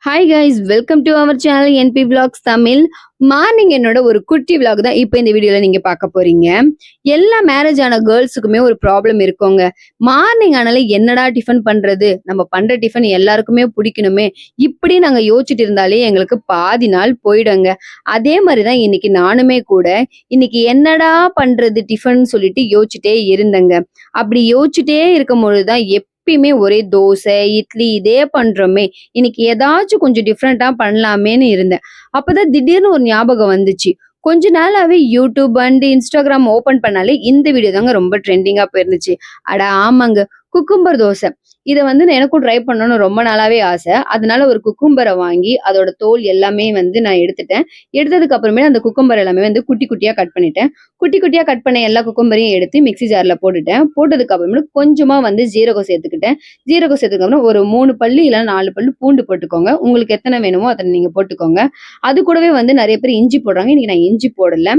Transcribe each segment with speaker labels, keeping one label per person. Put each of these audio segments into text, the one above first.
Speaker 1: Hi guys, welcome to our channel NB Vlogs Tamil. Morning என்னோட ஒரு குட்டி vlog தான் இப்போ இந்த வீடியோல நீங்க பார்க்க போறீங்க. எல்லா மேரேஜ் ஆன கேர்ள்ஸுக்குமே ஒரு ப்ராப்ளம் இருக்குங்க. மார்னிங் ஆனாலே என்னடா டிஃபன் பண்றது, நம்ம பண்ற டிஃபன் எல்லாருக்குமே பிடிக்கணுமே, இப்படி நாங்க யோசிச்சுட்டு இருந்தாலே எங்களுக்கு பாதி நாள் போயிடுங்க. அதே மாதிரி தான் இன்னைக்கு நானுமே கூட இன்னைக்கு என்னடா பண்றது டிஃபன் சொல்லிட்டு யோசிச்சுட்டே இருந்தேங்க. அப்படி யோசிச்சுட்டே இருக்கும் பொழுதுதான் எப்பயுமே ஒரே தோசை, இட்லி இதே பண்றோமே, இன்னைக்கு ஏதாச்சும் கொஞ்சம் டிஃப்ரெண்டா பண்ணலாமேன்னு இருந்தேன். அப்பதான் திடீர்னு ஒரு ஞாபகம் வந்துச்சு. கொஞ்ச நாளாவே யூடியூப் அண்ட் இன்ஸ்டாகிராம் ஓபன் பண்ணாலே இந்த வீடியோ தாங்க ரொம்ப ட்ரெண்டிங்கா போயிருந்துச்சு. அட ஆமாங்க, குக்கும்பர் தோசை. இத எனக்கும் ட்ரை பண்ணணும்னு ரொம்ப நாளாவே ஆசை. அதனால ஒரு குக்கும்பர வாங்கி அதோட தோல் எல்லாமே நான் எடுத்துட்டேன். எடுத்ததுக்கு அப்புறமே அந்த குக்கும்பர் எல்லாமே குட்டி குட்டியா கட் பண்ணிட்டேன். குட்டி குட்டியா கட் பண்ண எல்லா குக்கும்பரையும் எடுத்து மிக்ஸி ஜார்ல போட்டுட்டேன். போட்டதுக்கு அப்புறமேலு கொஞ்சமா ஜீரகம் சேர்த்துக்கிட்டேன். ஜீரகம் சேர்த்ததுக்கு அப்புறம் ஒரு 3 பல்லு இல்ல 4 பல்லு பூண்டு போட்டுக்கோங்க. உங்களுக்கு எத்தனை வேணுமோ அத்தனை நீங்க போட்டுக்கோங்க. அது கூடவே நிறைய பேர் இஞ்சி போடுறாங்க. இன்னைக்கு நான் இஞ்சி போடல.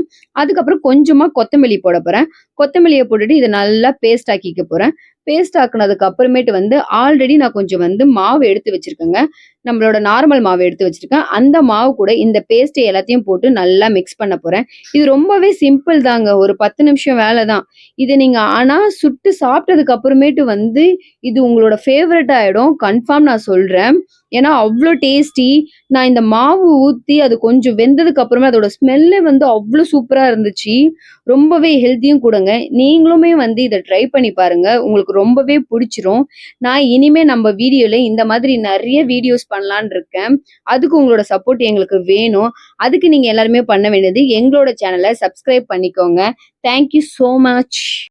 Speaker 1: அதுக்கப்புறம் கொஞ்சமா கொத்தமல்லி போட போறேன். கொத்தமல்லிய போட்டுட்டு இத நல்லா பேஸ்ட் ஆக்கிக்க போறேன். பேஸ்ட் ஆக்குனதுக்கு அப்புறமேட்டு ஆல்ரெடி நான் கொஞ்சம் மாவு எடுத்து வச்சிருக்கேங்க. நம்மளோட நார்மல் மாவு எடுத்து வச்சிருக்கேன். அந்த மாவு கூட இந்த பேஸ்ட் எல்லாத்தையும் போட்டு நல்லா மிக்ஸ் பண்ண போறேன். இது ரொம்பவே சிம்பிள் தாங்க. ஒரு 10 நிமிஷம் வேலை தான். இத நீங்க ஆனா சுட்டு சாப்பிட்டதுக்கு அப்புறமேட்டு இது உங்களோட ஃபேவரட் ஆயிடும். கன்ஃபார்ம் நான் சொல்றேன். ஏன்னா அவ்ளோ டேஸ்டி. நான் இந்த மாவு ஊத்தி அது கொஞ்சம் வெந்ததுக்கு அப்புறமே அதோட ஸ்மெல்லே அவ்ளோ சூப்பரா இருந்துச்சு. ரொம்பவே ஹெல்த்தியும் கூடங்க. நீங்களுமே இத ட்ரை பண்ணி பாருங்க. உங்களுக்கு ரொம்பவே புடிச்சிரும். நான் இனிமே நம்ம வீடியோல இந்த மாதிரி நெறைய வீடியோஸ் பண்ணலான்னு இருக்கேன். அதுக்கு உங்களோட சப்போர்ட் எங்களுக்கு வேணும். அதுக்கு நீங்க எல்லாருமே பண்ண வேண்டியது எங்களோட சேனல சப்ஸ்கிரைப் பண்ணிக்கோங்க. Thank you so much.